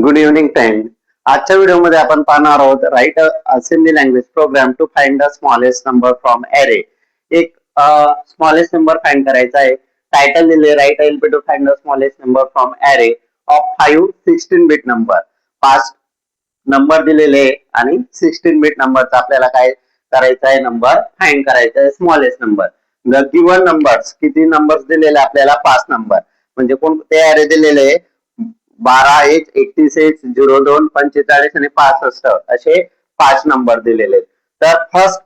Good evening friend. आजच्या व्हिडिओमध्ये आपण पाहणार आहोत write assembly language program to find the smallest number from array. एक स्मॉलेस्ट नंबर फाइंड करायचा आहे. टायटल दिले write LP to find the smallest number from array of 5 16 bit number. 5 number दिलेले आणि 16 बिट नंबरचा आपल्याला काय करायचा आहे, नंबर फाइंड करायचा आहे, smallest number. The given numbers, किती नंबर्स दिलेले आपल्याला, 5 नंबर. म्हणजे कोणते ॲरे दिलेले, 12 1 31 1 02 45 आणि 65 असे 5 नंबर दिलेले. तर फर्स्ट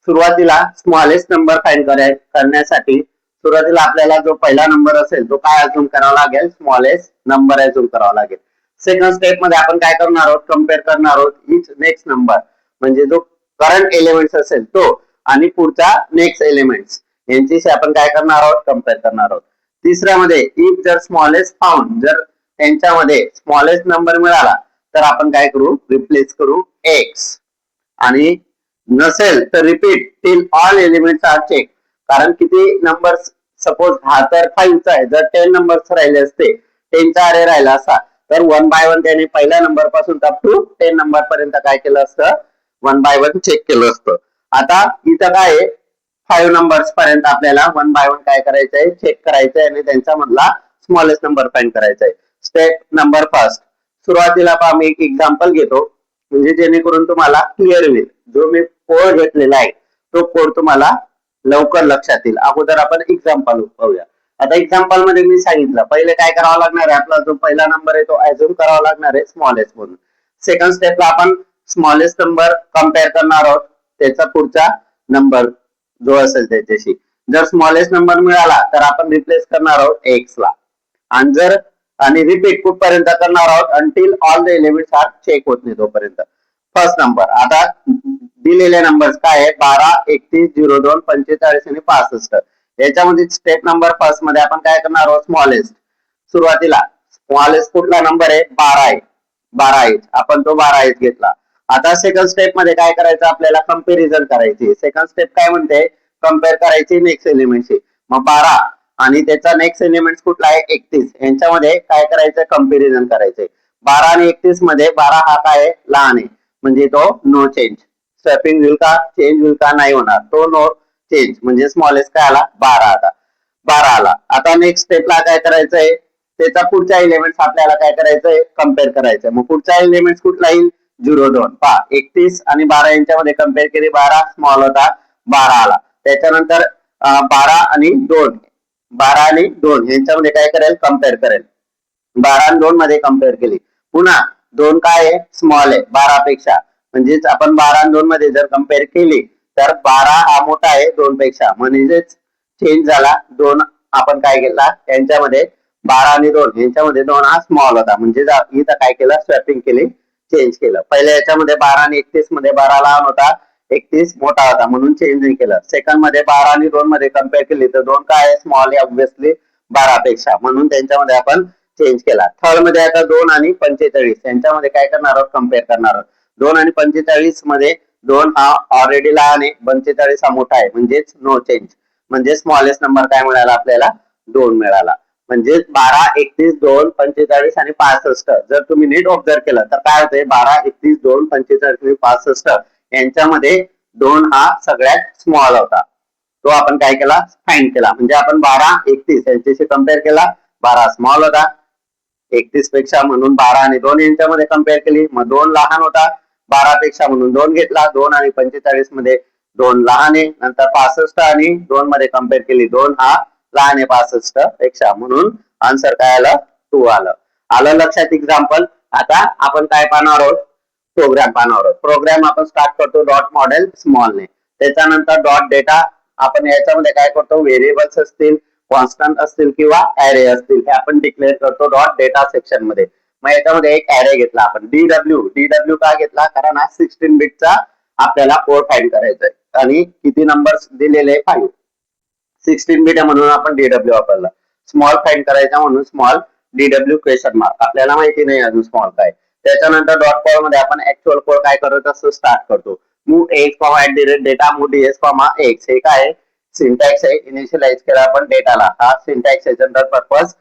सुरुवातीला स्मॉलेस्ट नंबर फाइंड करण्यासाठी सुरुवातीला आपल्याला जो पहिला नंबर असेल तो काय अजून करावा लागेल, स्मॉलेस्ट नंबर अजून करावा लागेल. सेकंड स्टेप मध्ये आपण काय करणार आहोत, कम्पेअर करणार आहोत इच नेक्स्ट नंबर, म्हणजे जो करंट एलिमेंट्स असेल तो आणि पुढचा नेक्स्ट एलिमेंट्स यांच्याशी आपण काय करणार आहोत, कम्पेअर करणार आहोत. तिसऱ्यामध्ये इफ जर स्मॉलेस्ट फाउंड, जर त्यांच्यामध्ये स्मॉलेस्ट नंबर मिळाला तर आपण काय करू, रिप्लेस करू एक्स. आणि नसेल तर repeat till all elements are check. कारण किती नंबर, सपोज हा तर 5 चा आहे, जर 10 नंबर्स राहिले असते, 10 चा अरे राहिला असा, तर 1 बाय 1 त्याने पहिल्या नंबर पासून अप टू 10 नंबर पर्यंत काय केलं असतं, 1 बाय 1 चेक केलं असतं. आता इथं काय आहे, 5 नंबर्स पर्यंत आपल्याला 1 बाय 1 काय करायचंय, चेक करायचंय आणि त्यांचा मधला स्मॉलेस्ट नंबर फाइंड करायचा आहे. स्टेप नंबर फर्स्ट, सुरुवातीला मी एक एक्झाम्पल घेतो म्हणजे जेणेकरून तुम्हाला क्लिअर होईल. जो मी कोड घेतलेला आहे तो कोड तुम्हाला लवकर लक्षात येईल. अगोदर आपण एक्झाम्पल पाहूया. आता एक्झाम्पल मध्ये मी सांगितलं पहिले काय करावं लागणार आहे, आपला जो पहिला नंबर आहे तो अज्युम करावा लागणार आहे स्मॉलेस्ट म्हणून. सेकंड स्टेपला आपण स्मॉलेस्ट नंबर कम्पेअर करणार आहोत त्याचा पुढचा नंबर जो असेल त्याच्याशी. जर स्मॉलेस्ट नंबर मिळाला तर आपण रिप्लेस करणार आहोत एक्स ला. आणि रिपीट कुठपर्यंत करणार आहोत, until all the elements are check होत नाही तोपर्यंत. फर्स्ट नंबर, आता दिलेले नंबर्स काय आहे, 12 31 02 45 आणि 65. याच्यामध्ये स्टेप नंबर फर्स्ट मध्ये आपण काय करणार आहोत, स्मॉलेस्ट. सुरुवातीला स्मॉलेस्ट कुठला नंबर आहे, 12 आहे. 12 आहे, आपण तो 12 आहे घेतला. आता सेकंड स्टेप मध्ये काय करायचं, आपल्याला कंपॅरिझन करायची. सेकंड स्टेप काय म्हणते, कम्पेअर करायची नेक्स्ट एलिमेंटशी. मग 12 आणि त्याचा नेक्स्ट एलिमेंट कुठला आहे, 31. यांच्यामध्ये काय करायचं, कंपॅरिझन करायचंय. 12 आणि 31 मध्ये 12 हा काय आहे, लहान आहे, म्हणजे तो नो चेंज. स्वॅपिंग होईल का, चेंज होईल का, नाही होणार, तो नो चेंज, म्हणजे स्मॉलेस्ट काय आला, 12. आता 12 आला. आता नेक्स्ट स्टेपला काय करायचंय, त्याचा पुढचा एलिमेंट आपल्याला काय करायचंय, कम्पेअर करायचंय. मग पुढचा एलिमेंट कुठला येईल, 02. 31 आणि 12 यांच्यामध्ये कम्पेअर केली, 12 स्मॉल होता, 12 आला. त्याच्यानंतर 12 आणि 2, 12 आणि 2 यांच्यामध्ये काय करेल, कम्पेअर करेल. 12 आणि 2 मध्ये कम्पेअर केली, पुन्हा 2 काय आहे, स्मॉल आहे 12 पेक्षा. म्हणजेच आपण 12 आणि 2 मध्ये जर कम्पेअर केली तर 12 हा मोठा आहे 2 पेक्षा, म्हणजेच चेंज झाला. 2 आपण काय केला, यांच्यामध्ये 12 आणि 2 यांच्यामध्ये 2 हा स्मॉल होता, म्हणजे इथं काय केलं, स्वॅपिंग केली, चेंज केलं. पहिल्या याच्यामध्ये 12 आणि 31 मध्ये 12 लहान होता, 31 मोठा होता, म्हणून चेंज नाही केलं. सेकंड मध्ये 12 आणि 2 मध्ये कम्पेअर केली तर 2 काय आहे, स्मॉल आहे ऑब्व्हियसली 12 पेक्षा, म्हणून त्यांच्यामध्ये आपण चेंज केला. थर्ड मध्ये आता 2 आणि 45 यांच्यामध्ये काय करणार आहोत, कम्पेअर करणार आहोत. 2 आणि 45 मध्ये 2 हा ऑलरेडी लहान आहे, 45 हा मोठा आहे, म्हणजेच नो चेंज, म्हणजे स्मॉलेस्ट नंबर काय मिळाला आपल्याला, 2 मिळाला. म्हणजे 12 31 2 45 आणि 65 जर तुम्ही नीट ऑब्झर्व केलं तर काय होते, 12 31 2 45 आणि 65 यांच्यामध्ये 2 हा सगळ्यात स्मॉल होता, तो आपण काय केला, फाइंड केला. म्हणजे आपण 12 31 यांच्याशी कम्पेअर केला, 12 स्मॉल होता 31 पेक्षा, म्हणून 12 आणि 2 यांच्यामध्ये कम्पेअर केली, मग 2 लहान होता 12 पेक्षा, म्हणून 2 घेतला. 2 आणि 45 मध्ये 2 लहान आहे. नंतर 65 आणि 2 मध्ये कम्पेअर केली, 2 हा लहान आहे 65 पेक्षा, म्हणून आन्सर काय आलं, 2 आलं. आलं लक्षात एक्झाम्पल. आता आपण काय पाहणार आहोत, प्रोग्राम पाहणार आहोत. प्रोग्राम आपण स्टार्ट करतो डॉट मॉडेल स्मॉलने, त्याच्यानंतर डॉट डेटा. आपण याच्यामध्ये काय करतो, व्हेरिएबल्स असतील, कॉन्स्टंट असतील किंवा ऍरे असतील, हे आपण डिक्लेअर करतो डॉट डेटा सेक्शन मध्ये. मग याच्यामध्ये एक ऍरे घेतला आपण, डीडब्ल्यू का घेतला, कारण हा 16 बिटचा आपल्याला कोड फाइंड करायचा आहे आणि किती नंबर्स दिलेले, 5. 16 बिट म्हणून आपण डीडब्ल्यू वापरला. स्मॉल फाइंड करायचा म्हणून स्मॉल डीडब्ल्यू क्वेश्चन मार्क, आपल्याला माहिती नाही अजून स्मॉल काय. त्याच्यानंतर डॉट कोड मध्ये आपण ऍक्च्युअल कोड काय करत असतो, स्टार्ट करतो. Move x comma @data move DS comma x, हे काय सिंटॅक्स आहे, इनिशियलाइज केला आपण डेटाला. हा सिंटॅक्स आहे, जनरल पर्पज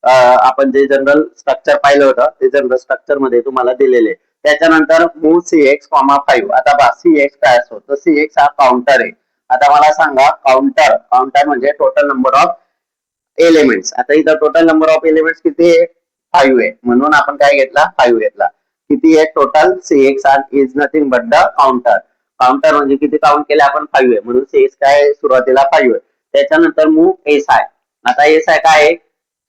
आपण जे जनरल स्ट्रक्चर पाहिलं होतं ते जनरल स्ट्रक्चर मध्ये तुम्हाला दिलेले. त्याच्यानंतर मूव CX, 5. आता पहा CX काय असतो, तर CX हा काउंटर आहे. आता मला सांगा काउंटर, काउंटर म्हणजे टोटल नंबर ऑफ एलिमेंट्स. आता इथं टोटल नंबर ऑफ एलिमेंट्स किती आहे, 5 आहे, म्हणून आपण काय घेतला, 5 घेतला. किती आहे total, CX is nothing but the counter. Counter म्हणजे किती काउंट केले आपण, 5 आहे, म्हणून CX काय आहे, सुरुवातीला 5 आहे. त्याच्यानंतर मूव SI. आता SI काय आहे,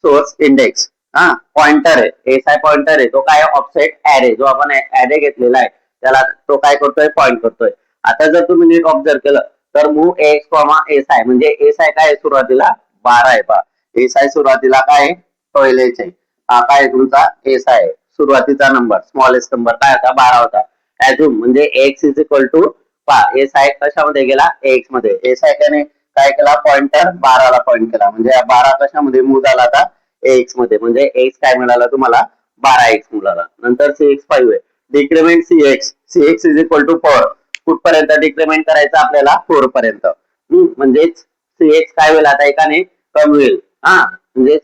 सोर्स इंडेक्स. हा पॉइंटर आहे, SI पॉइंटर आहे, तो काय ऑफसेट ऍरे, जो आपण ऍरे घेतलेला आहे त्याला तो काय करतोय, पॉइंट करतोय. आता जर तुम्ही नीट ऑब्झर्व केलं तर मूव AX, SI म्हणजे SI काय आहे, सुरुवातीला 12 आहे. पहा SI सुरुवातीला काय आहे, टॉयलेट आहे. हा काय तुमचा SI आहे, सुरुवातीचा नंबर स्मॉलेस्ट नंबर काय होता, 12 होता. ऍझ्युम म्हणजे X इज इक्वल टू, पहा SI कशामध्ये गेला, X मध्ये. SI त्याने काय केला, पॉइंटर 12 ला पॉइंट केला, म्हणजे 12 कशामध्ये मूव झाला आता, X मध्ये, म्हणजे X काय मिळाला तुम्हाला, 12X मिळाला. नंतर CX 5 आहे. Decrement CX is equal to 4. कुठपर्यंत डिक्रिमेंट करायचं आपल्याला, 4 पर्यंत. म्हणजेच CX काय होईल आता एकाने कमी होईल. हा म्हणजे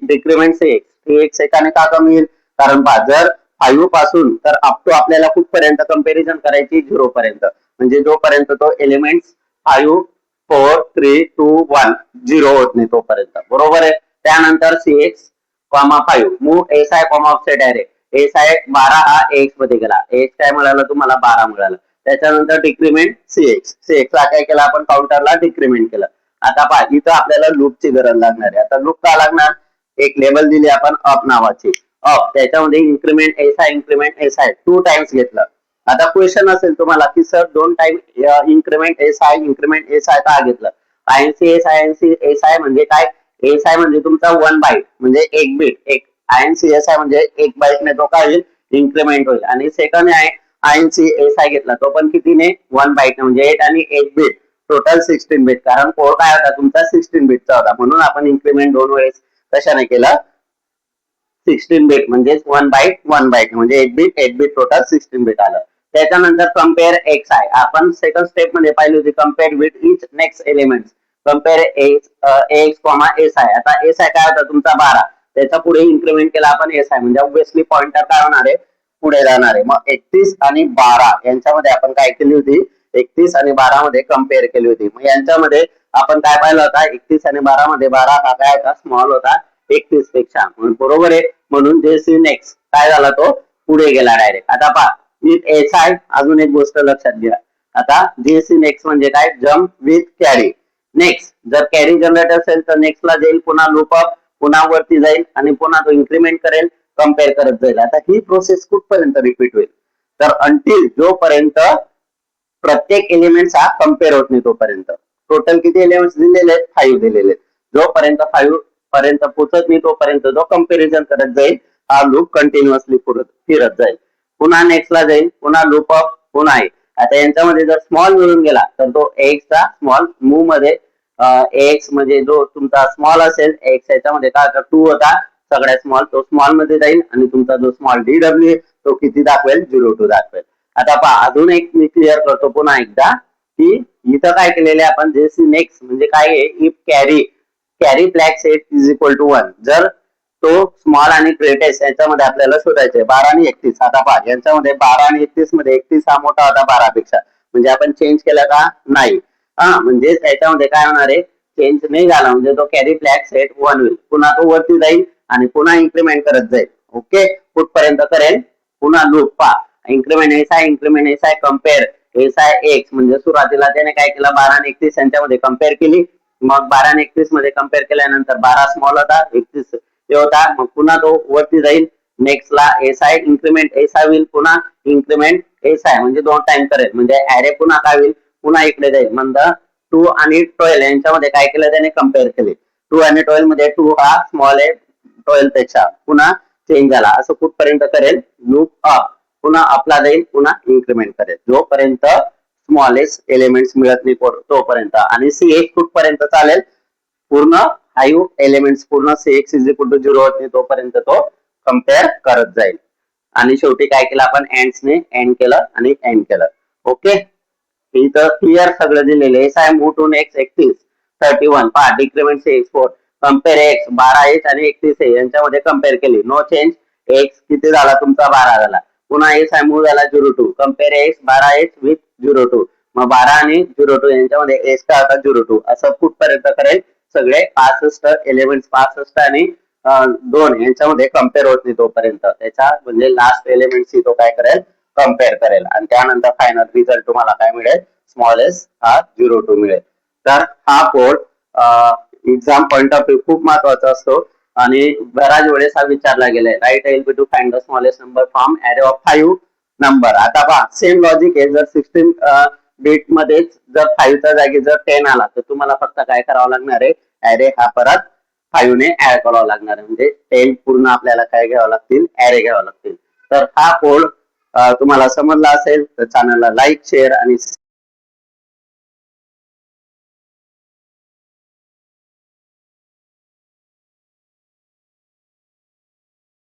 डिक्रिमेंट CX एकाने का कमी होईल, कारण जर 5 पासून तर अप टू आपल्याला कुठपर्यंत कंपॅरिझन करायची, 0 पर्यंत, म्हणजे जोपर्यंत तो एलिमेंट 5, 4, 3, 2, 1 0 होत नाही तोपर्यंत, बरोबर आहे. त्यानंतर CX, 5 move SI, offset array. SI 12 हा X मध्ये गेला, X काय मिळालं तुम्हाला, 12 मिळालं. त्याच्यानंतर डिक्रिमेंट CX ला काय केलं आपण, काउंटरला डिक्रिमेंट केलं. आता पहा इथं आपल्याला लूपची गरज लागणार आहे. आता लूप का लागणार, एक लेबल दिली आपण अप नावाची, अप, त्याच्यामध्ये इन्क्रीमेंट SI 2 टाइम्स घेतलं. आता क्वेश्चन असेल तुम्हाला की सर 2 टाइम इन्क्रीमेंट SI का घेतलं. INC SI म्हणजे काय, SI म्हणजे तुमचा 1 बाईट म्हणजे 1 बीट, एक INC SI म्हणजे 1 बाईटने तो काय होईल, इन्क्रीमेंट होईल. आणि सेकंड आहे INC SI घेतला, तो पण कितीने, 1 बाईट म्हणजे 8 आणि 1 बीट, टोटल 16 बीट, कारण कोड काय होता तुमचा 16 बीटचा होता, म्हणून आपण इन्क्रीमेंट 2 वेळेस कशाने केलं, 16 बीट म्हणजे 1 बाईट म्हणजे 1 बीट टोटल 16 बीट आलं. त्याच्यानंतर कम्पेअर XI, आपण सेकंड स्टेप मध्ये पाहिली होती, compare with each next element. Compare AX, SI. आता SI काय होता तुमचा 12, त्याचा पुढे इन्क्रीमेंट केला आपण SI, म्हणजे ऑब्विसली पॉइंटर काय होणार आहे, पुढे जाणार आहे. मग 31 आणि 12 यांच्यामध्ये आपण काय केली होती, 31 आणि 12 मध्ये कम्पेअर केली होती. मग यांच्यामध्ये आपण काय पाहिलं होता, 31 आणि 12 मध्ये 12 हा काय होता, स्मॉल होता 31 पेक्षा, बरोबर आहे. म्हणून जे नेक्स्ट काय झाला, तो पुढे गेला डायरेक्ट. आता पहा विथ SI अजून एक गोष्ट लक्षात घ्या. आता JC नेक्स्ट म्हणजे काय, जम्प विथ कॅरी. नेक्स्ट जर कॅरी जनरेट असेल तर नेक्स्टला जाईल, पुन्हा लूप अप, पुन्हा वरती जाईल आणि पुन्हा तो इन्क्रीमेंट करेल, कम्पेअर करत जाईल. आता ही प्रोसेस कुठपर्यंत रिपीट होईल, तर अंटिल जोपर्यंत प्रत्येक एलिमेंट हा कम्पेअर होत नाही तोपर्यंत. टोटल किती एलिमेंट्स दिलेले आहेत, 5 दिलेले आहेत. जोपर्यंत 5 पर्यंत पोहोचत नाही तोपर्यंत जो कम्पॅरिझन करत जाईल, हा लूप कंटिन्युअसली फिरत जाईल. पुन्हा नेक्स्टला जाईल, पुन्हा लूप अप, पुन्हा आहे. आता यांच्यामध्ये जर स्मॉल मिळून गेला तर तो X चा स्मॉल मूव मध्ये, X म्हणजे जो तुमचा स्मॉल असेल, X याच्यामध्ये काय होता, 2 होता सगळ्यात स्मॉल, तो स्मॉल मध्ये जाईल आणि तुमचा जो स्मॉल DW तो किती दाखवेल, 0 दाखवेल. आता पहा अजून एक मी क्लिअर करतो पुन्हा एकदा, की इथं काय केलेले आपण, जेसी नेक्स्ट म्हणजे काय आहे, if carry flag set is equal to 1, जर तो स्मॉल आणि ग्रेटेस्ट याच्यामध्ये आपल्याला शोधायचे 12 आणि 31. आता पहा यांच्यामध्ये 12 आणि 31 मध्ये 31 हा मोठा होता 12 पेक्षा, म्हणजे आपण चेंज केला का, नाही. हा म्हणजे याच्यामध्ये काय होणार आहे, चेंज नाही झाला, म्हणजे तो कॅरी फ्लॅग सेट 1 होईल. पुन्हा तो वरती जाईल आणि पुन्हा इन्क्रीमेंट करत जाईल. ओके, कुठपर्यंत करेल, पुन्हा लूप. पहा increment SI compare SI X, म्हणजे सुरुवातीला त्याने काय केलं, 12 आणि 31 यांच्यामध्ये कम्पेअर केली. मग 12 आणि 31 मध्ये कम्पेअर केल्यानंतर 12 स्मॉल होता, 31 ते होता, मग पुन्हा तो वरती जाईल. नेक्स्ट ला SI इन्क्रीमेंट SI होईल, पुन्हा इन्क्रीमेंट SI म्हणजे 2 टाइम करेल, म्हणजे ऍरे पुन्हा काय होईल, पुन्हा इकडे जाईल. म्हणजे 2 आणि 12 यांच्यामध्ये काय केलं त्याने, कम्पेअर केले. 2 आणि 12 मध्ये 2 हा स्मॉल आहे 12 पेक्षा, पुन्हा चेंज झाला. असं कुठपर्यंत करेल, लूप अप, पुन्हा अपला जाईल, पुन्हा इन्क्रीमेंट करेल, जोपर्यंत स्मॉलेस्ट एलिमेंट्स मिळत नाही तोपर्यंत. आणि CX कुठपर्यंत चालेल, पूर्ण 5 एलिमेंट्स पूर्ण CX इज इक्वल टू 0 होत नाही तोपर्यंत तो कम्पेअर करत जाईल. आणि शेवटी काय केलं आपण, एंड्सने एंड केलं आणि एंड केलं. ओके, इथं क्लिअर सगळं दिलेलं. SI मूव टू नेक्स्ट 31 31, पहा डिक्रिमेंट CX 4, कम्पेअर एक्स 12 आणि 31 यांच्यामध्ये कम्पेअर केली, नो चेंज, एक्स किती झाला तुमचा 12 झाला. पुन्हा एस आहे मूव झाला 02, कम्पेअर एक्स 12x विथ 02, मग 12 आणि 02 यांच्यामध्ये एस काय होता 02. असं कुठपर्यंत करेल, सगळे 65 एलिमेंट 65 आणि 2 यांच्यामध्ये कम्पेअर होत नाही तोपर्यंत त्याच्या म्हणजे लास्ट एलिमेंट तो काय करेल, कम्पेअर करेल आणि त्यानंतर फायनल रिझल्ट तुम्हाला काय मिळेल, स्मॉल एस हा 02 मिळेल. तर हा code exam point of view खूप महत्वाचा असतो आणि बऱ्याच वेळेस हा विचारला गेलाय. Write L B to find the smallest number from array of 5 number. आता पहा सेम लॉजिक आहे, जर 16 बीट मध्येच जर 5 च्या जागी जर 10 आला तर तुम्हाला फक्त काय करावं लागणार आहे, ॲरे हा परत 5 ने ऍड करावा लागणार आहे, म्हणजे 10 पूर्ण आपल्याला काय घ्यावं लागतील, ॲरे घ्यावं लागतील. तर हा कोड तुम्हाला समजला असेल तर चॅनलला लाईक, शेअर आणि